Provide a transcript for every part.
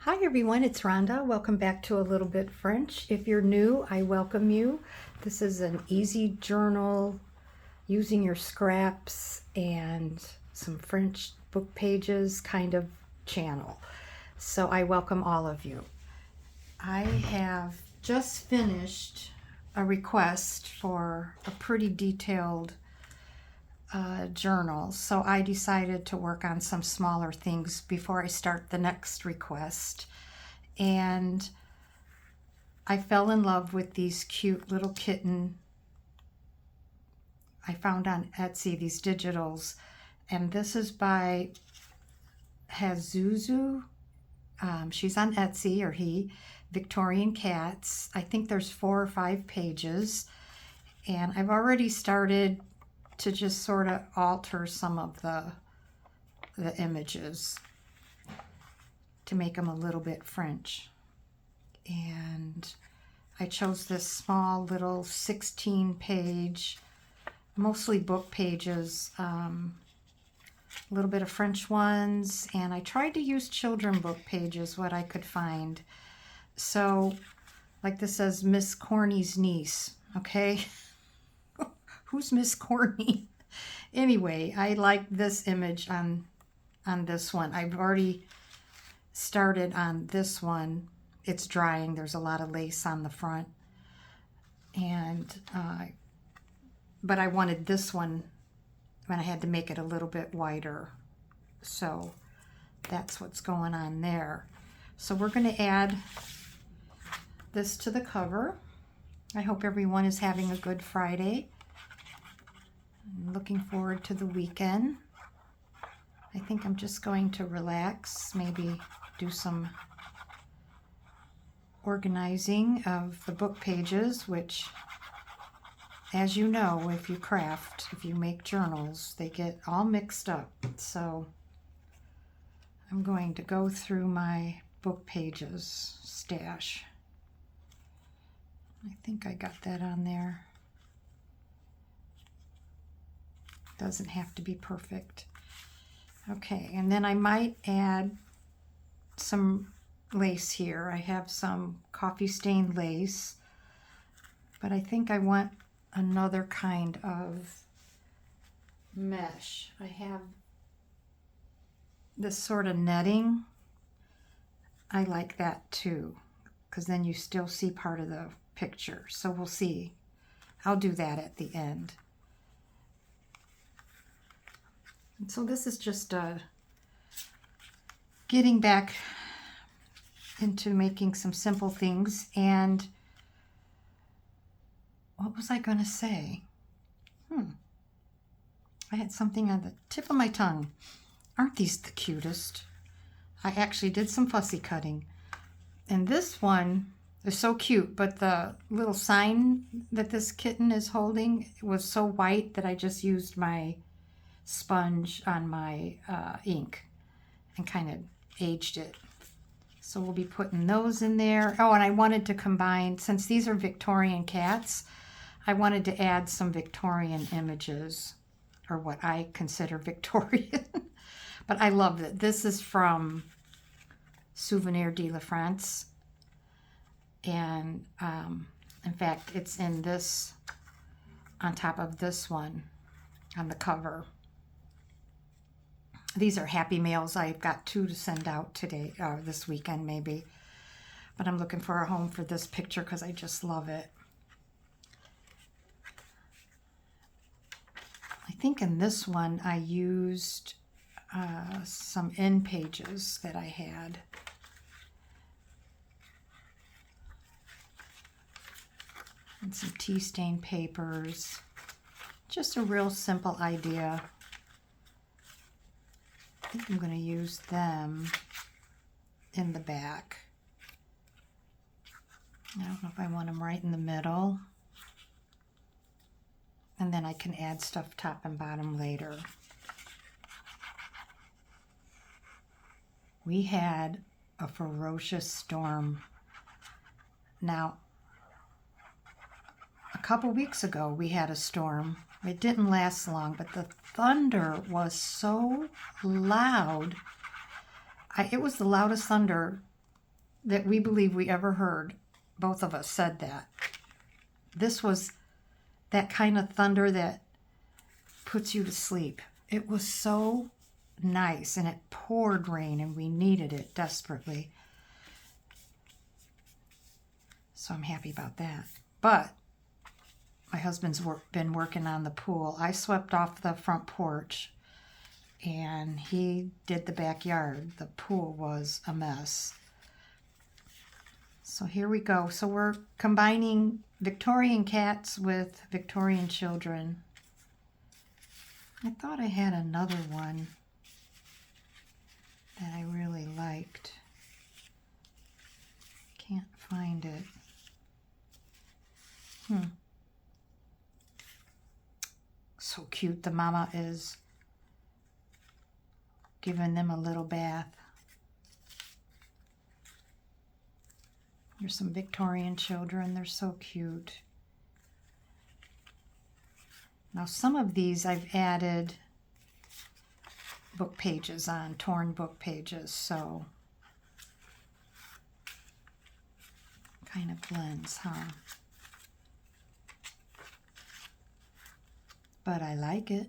Hi everyone, it's Rhonda. Welcome back to A Little Bit French. If you're new, I welcome you. This is an easy journal using your scraps and some French book pages kind of channel. So I welcome all of you. I have just finished a request for a pretty detailed journal, so I decided to work on some smaller things before I start the next request. And I fell in love with these cute little kitten I found on Etsy, these digitals, and this is by Hazuzu. She's on Etsy, or he, Victorian Cats. I think there's 4 or 5 pages, and I've already started to just sort of alter some of the images to make them a little bit French. And I chose this small little 16-page, mostly book pages, a little bit of French ones, and I tried to use children book pages, what I could find. So, like this says, Miss Corny's niece, okay? Who's Miss Corny? Anyway, I like this image on this one. I've already started on this one. It's drying. There's a lot of lace on the front. And, but I wanted this one when I had to make it a little bit wider. So that's what's going on there. So we're going to add this to the cover. I hope everyone is having a good Friday. I'm looking forward to the weekend. I think I'm just going to relax, maybe do some organizing of the book pages, which, as you know, if you craft, if you make journals, they get all mixed up. So I'm going to go through my book pages stash. I think I got that on there. Doesn't have to be perfect. Okay, and then I might add some lace here. I have some coffee stained lace, but I think I want another kind of mesh. I have this sort of netting. I like that too, because then you still see part of the picture. So we'll see. I'll do that at the end. And so this is just getting back into making some simple things. And what was I going to say? I had something on the tip of my tongue. Aren't these the cutest? I actually did some fussy cutting. And this one is so cute, but the little sign that this kitten is holding was so white that I just used my sponge on my ink and kind of aged it. So we'll be putting those in there. Oh, and I wanted to combine, since these are Victorian cats, I wanted to add some Victorian images, or what I consider Victorian. But I love it. This is from Souvenir de la France. And in fact, it's in this, on top of this one, on the cover. These are Happy Mails. I've got 2 to send out today, this weekend maybe. But I'm looking for a home for this picture because I just love it. I think in this one I used some end pages that I had. And some tea stain papers. Just a real simple idea. I think I'm going to use them in the back. I don't know if I want them right in the middle. And then I can add stuff top and bottom later. We had a ferocious storm. Now, a couple weeks ago we had a storm. It didn't last long, but the thunder was so loud. It was the loudest thunder that we believe we ever heard. Both of us said that. This was that kind of thunder that puts you to sleep. It was so nice, and it poured rain, and we needed it desperately. So I'm happy about that. But my husband's been working on the pool. I swept off the front porch, and he did the backyard. The pool was a mess. So here we go. So we're combining Victorian cats with Victorian children. I thought I had another one that I really liked. Can't find it. So cute. The mama is giving them a little bath. There's some Victorian children. They're so cute. Now some of these I've added book pages on, torn book pages, so kind of blends, huh? But I like it.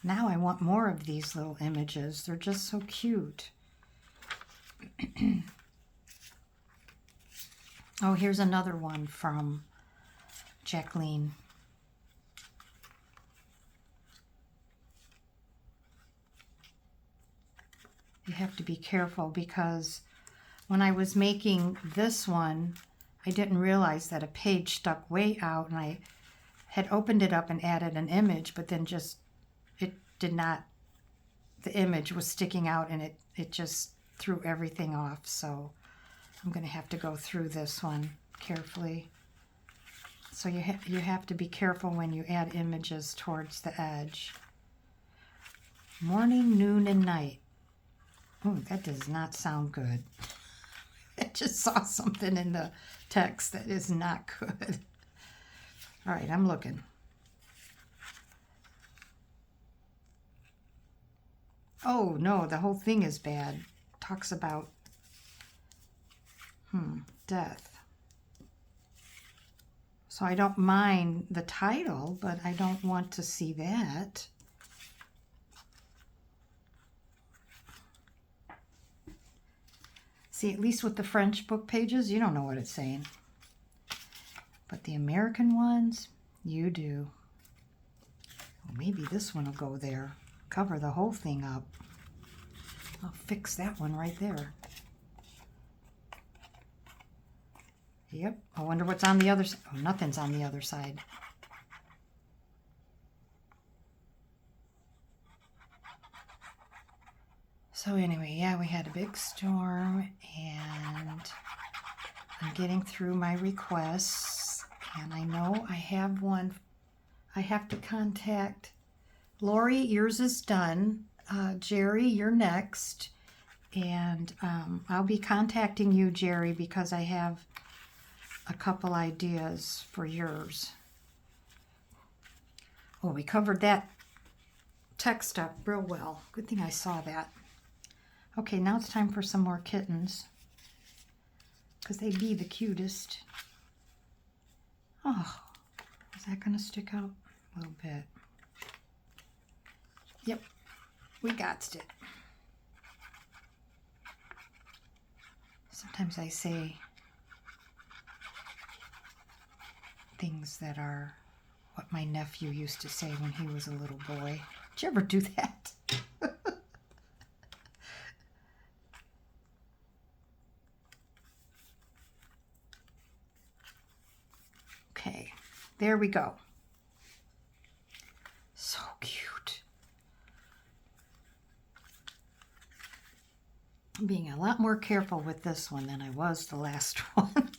Now I want more of these little images. They're just so cute. Oh, here's another one from Jacqueline. You have to be careful because when I was making this one, I didn't realize that a page stuck way out, and I had opened it up and added an image, but then just it did not, the image was sticking out, and it just threw everything off. So I'm going to have to go through this one carefully. So you have to be careful when you add images towards the edge. Morning, noon, and night. Oh, that does not sound good. I just saw something in the text that is not good. All right, I'm looking. Oh, no, the whole thing is bad. Talks about death. So I don't mind the title, but I don't want to see that. See, at least with the French book pages, you don't know what it's saying. But the American ones, you do. Well, maybe this one will go there. Cover the whole thing up. I'll fix that one right there. Yep, I wonder what's on the other side. Oh, nothing's on the other side. So anyway, yeah, we had a big storm, and I'm getting through my requests, and I know I have one. I have to contact Lori. Yours is done. Jerry, you're next, and I'll be contacting you, Jerry, because I have a couple ideas for yours. Oh, we covered that text up real well. Good thing I saw that. Okay, now it's time for some more kittens, because they be the cutest. Oh, is that going to stick out a little bit? Yep, we got it. Sometimes I say things that are what my nephew used to say when he was a little boy. Did you ever do that? Okay, there we go. So cute. I'm being a lot more careful with this one than I was the last one.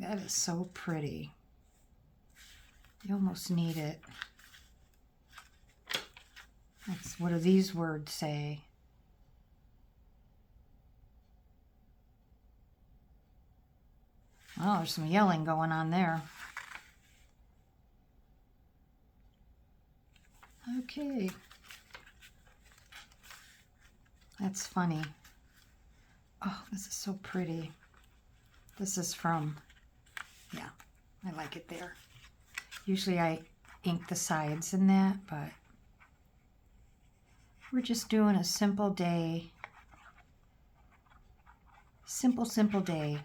That is so pretty. You almost need it. That's, what do these words say? Oh, there's some yelling going on there. Okay. That's funny. Oh, this is so pretty. This is from, yeah, I like it there. Usually I ink the sides in that, but we're just doing a simple day. Simple day.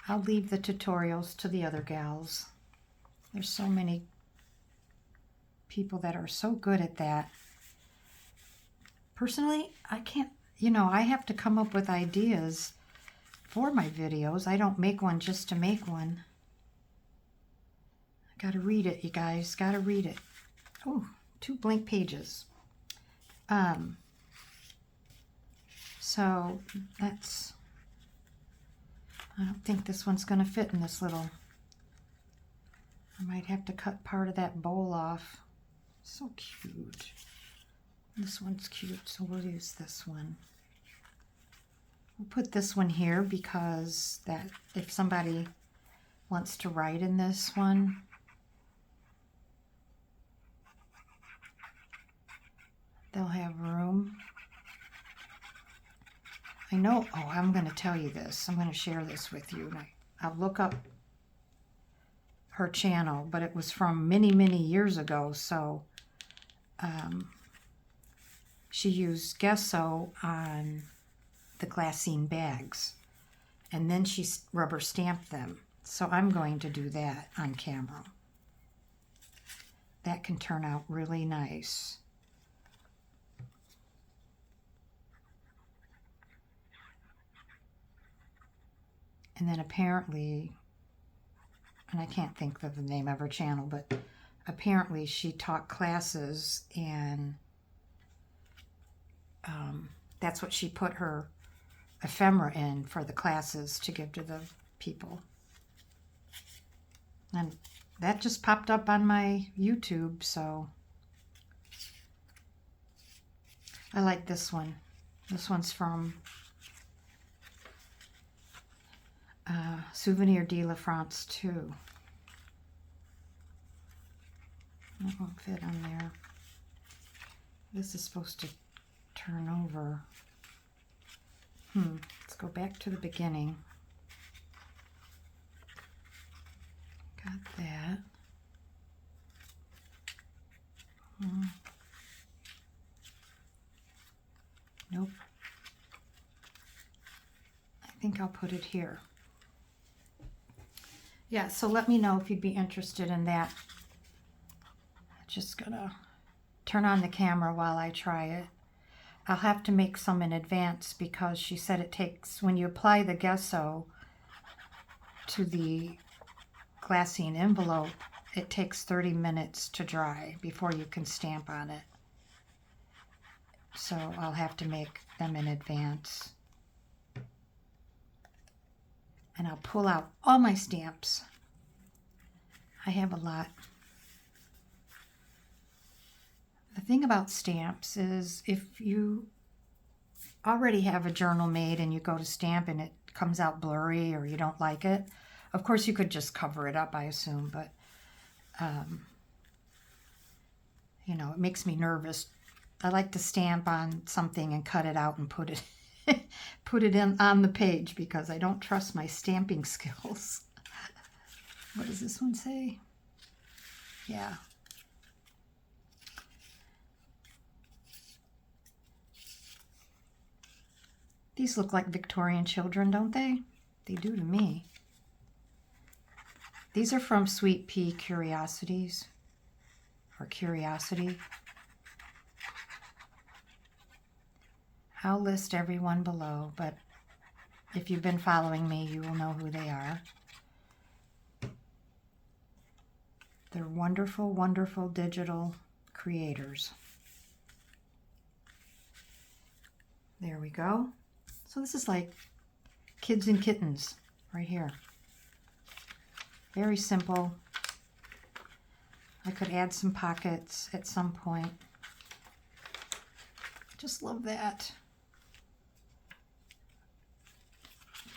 I'll leave the tutorials to the other gals. There's so many people that are so good at that. Personally, I can't, you know, I have to come up with ideas for my videos. I don't make one just to make one. I gotta read it, you guys. Gotta read it. Oh, 2 blank pages. So that's, I don't think this one's gonna fit in this little, I might have to cut part of that bowl off. So cute. This one's cute, so we'll use this one. We'll put this one here because that if somebody wants to write in this one, they'll have room. I know, oh, I'm going to tell you this. I'm going to share this with you. I'll look up her channel, but it was from many, many years ago, so she used gesso on the glassine bags, and then she rubber stamped them. So I'm going to do that on camera. That can turn out really nice. And then apparently, and I can't think of the name of her channel, but apparently she taught classes, and that's what she put her ephemera in for the classes to give to the people. And that just popped up on my YouTube, so I like this one. This one's from Souvenir de la France too. That won't fit on there. This is supposed to turn over. Let's go back to the beginning. Got that. Nope. I think I'll put it here. Yeah, so let me know if you'd be interested in that. I'm just gonna turn on the camera while I try it. I'll have to make some in advance because she said it takes, when you apply the gesso to the glassine envelope, it takes 30 minutes to dry before you can stamp on it. So I'll have to make them in advance. And I'll pull out all my stamps. I have a lot. The thing about stamps is if you already have a journal made and you go to stamp and it comes out blurry or you don't like it, of course you could just cover it up, I assume, but you know, it makes me nervous. I like to stamp on something and cut it out and put it in on the page because I don't trust my stamping skills. What does this one say? Yeah. These look like Victorian children, don't they? They do to me. These are from Sweet Pea Curiosities, or Curiosity. I'll list everyone below, but if you've been following me, you will know who they are. They're wonderful, wonderful digital creators. There we go. So this is like Kids and Kittens, right here. Very simple. I could add some pockets at some point. Just love that.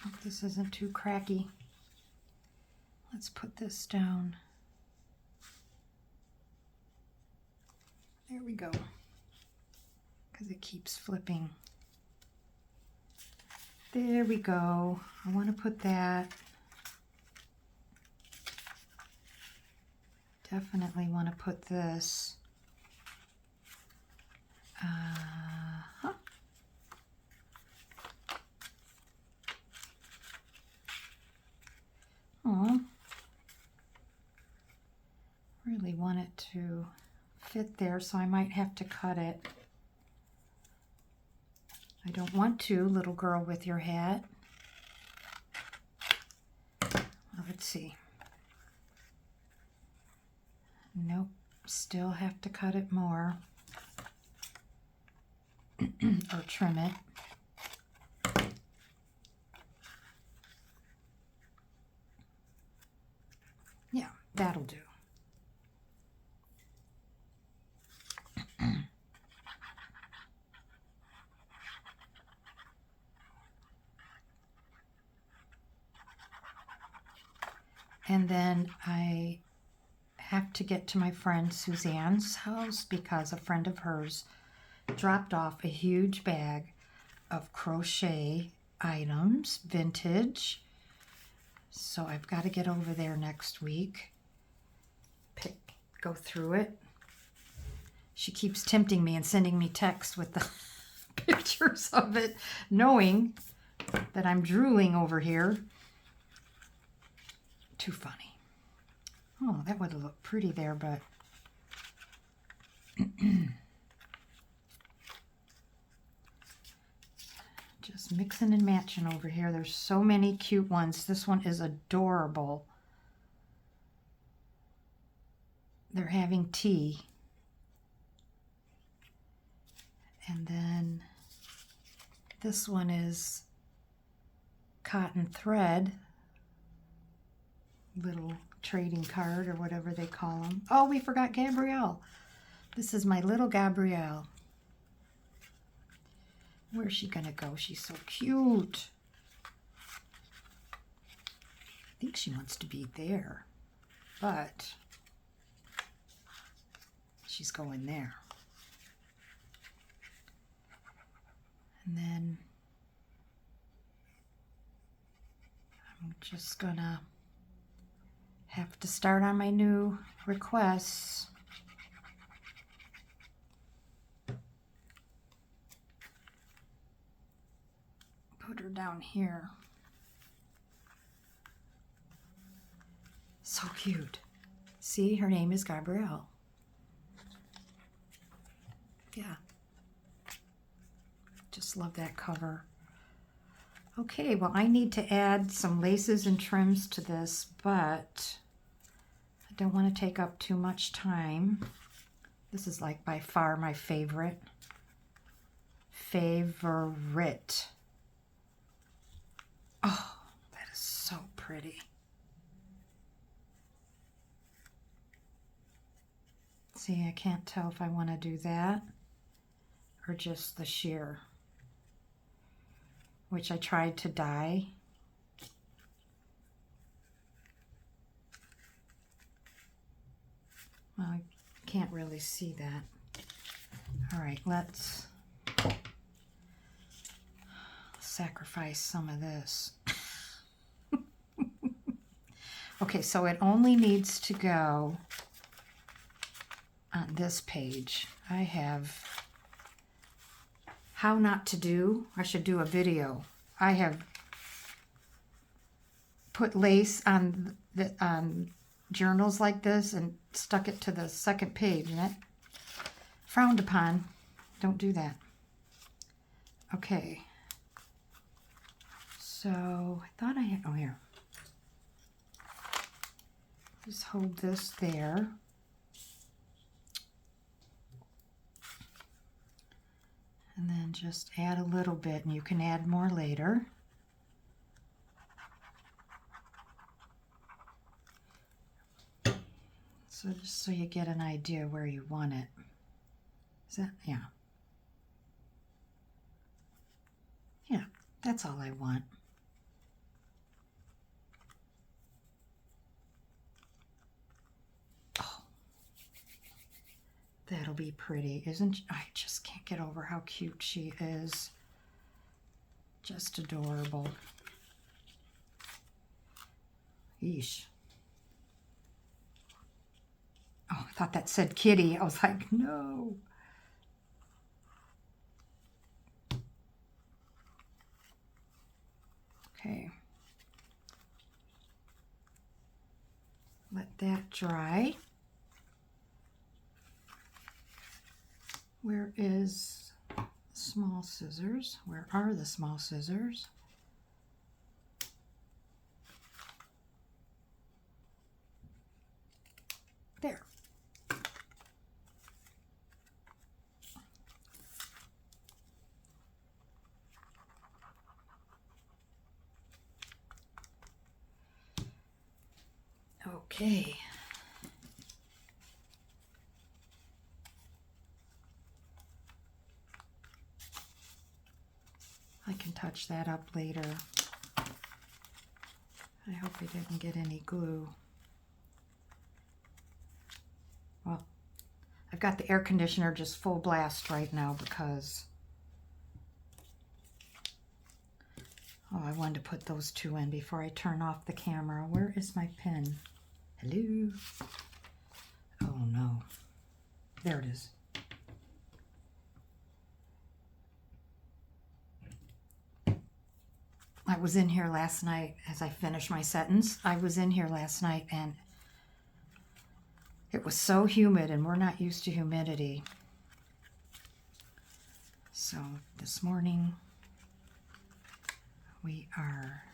Hope this isn't too cracky. Let's put this down. There we go. Because it keeps flipping. There we go. I want to put that. Definitely want to put this. Oh, really want it to fit there, so I might have to cut it. I don't want to, little girl with your hat. Well, let's see. Nope, still have to cut it more. Or trim it. Yeah, that'll do. And then I have to get to my friend Suzanne's house because a friend of hers dropped off a huge bag of crochet items, vintage. So I've got to get over there next week, go through it. She keeps tempting me and sending me texts with the pictures of it, knowing that I'm drooling over here. Too funny. Oh, that would look pretty there, but just mixing and matching over here. There's so many cute ones. This one is adorable. They're having tea. And then this one is cotton thread. Little trading card or whatever they call them. Oh, we forgot Gabrielle. This is my little Gabrielle. Where's she gonna go? She's so cute. I think she wants to be there, but she's going there. And then I'm just gonna have to start on my new requests. Put her down here. So cute. See, her name is Gabrielle. Yeah. Just love that cover. Okay, well, I need to add some laces and trims to this, but I don't want to take up too much time. This is like by far my favorite. Oh, that is so pretty. See, I can't tell if I want to do that or just the sheer, which I tried to dye. Well, I can't really see that. All right, let's sacrifice some of this. Okay, so it only needs to go on this page. I have how not to do. I should do a video. I have put lace on journals like this and stuck it to the second page, and it frowned upon. Don't do that. Okay. So I thought I had, oh, here. Just hold this there. And then just add a little bit, and you can add more later. So just so you get an idea where you want it. Is that, yeah. Yeah, that's all I want. Oh, that'll be pretty, isn't she? I just can't get over how cute she is. Just adorable. Yeesh. Oh, I thought that said kitty. I was like, no. Okay. Let that dry. Where is small scissors? Where are the small scissors? There. Okay. I can touch that up later. I hope I didn't get any glue. Well, I've got the air conditioner just full blast right now because, oh, I wanted to put those two in before I turn off the camera. Where is my pen? Hello? Oh no. There it is. I was in here last night as I finished my sentence. I was in here last night and it was so humid and we're not used to humidity. So this morning we are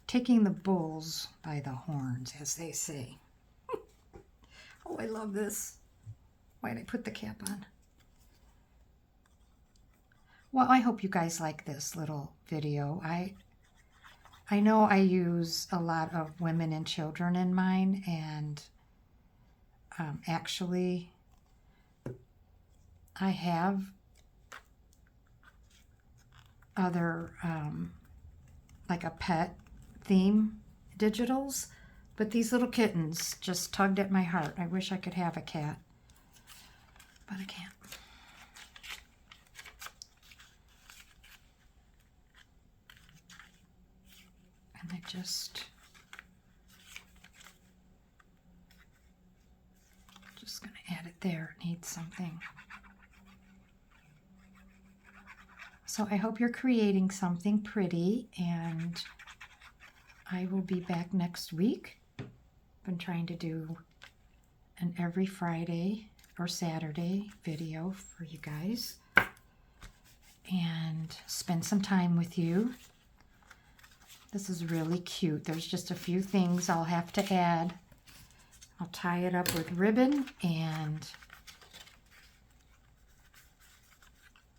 taking the bulls by the horns, as they say. Oh, I love this. Why did I put the cap on? Well, I hope you guys like this little video. I know I use a lot of women and children in mine, and actually I have other like a pet theme digitals, but these little kittens just tugged at my heart. I wish I could have a cat, but I can't. And I just gonna add it there. It needs something. So I hope you're creating something pretty, and I will be back next week. I've been trying to do an every Friday or Saturday video for you guys and spend some time with you. This is really cute. There's just a few things I'll have to add. I'll tie it up with ribbon and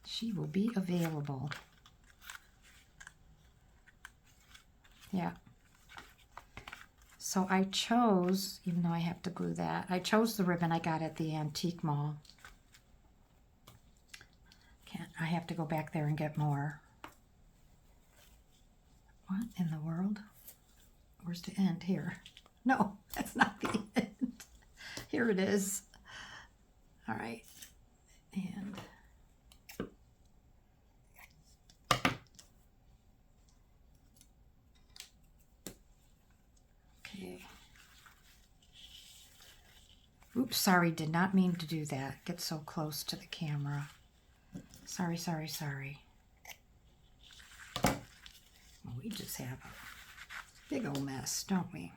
she will be available. Yeah. So I chose, even though I have to glue that, I chose the ribbon I got at the antique mall. I have to go back there and get more. What in the world? Where's the end? Here. No, that's not the end. Here it is. All right. And okay. Oops, sorry, did not mean to do that. Get so close to the camera. Sorry, sorry, sorry. Well, we just have a big old mess, don't we?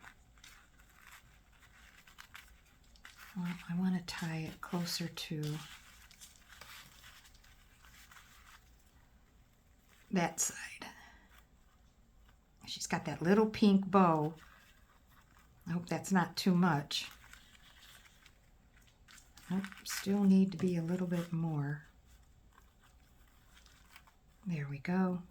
Well, I want to tie it closer to that side. She's got that little pink bow. I hope that's not too much. Oh, still need to be a little bit more. There we go.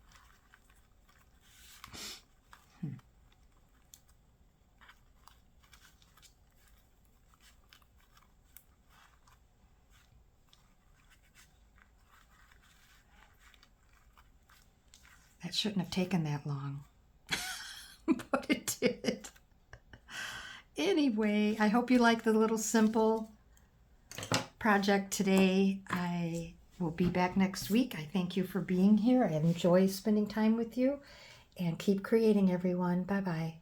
That shouldn't have taken that long, but it did. Anyway, I hope you like the little simple project today. I will be back next week. I thank you for being here. I enjoy spending time with you. And keep creating, everyone. Bye-bye.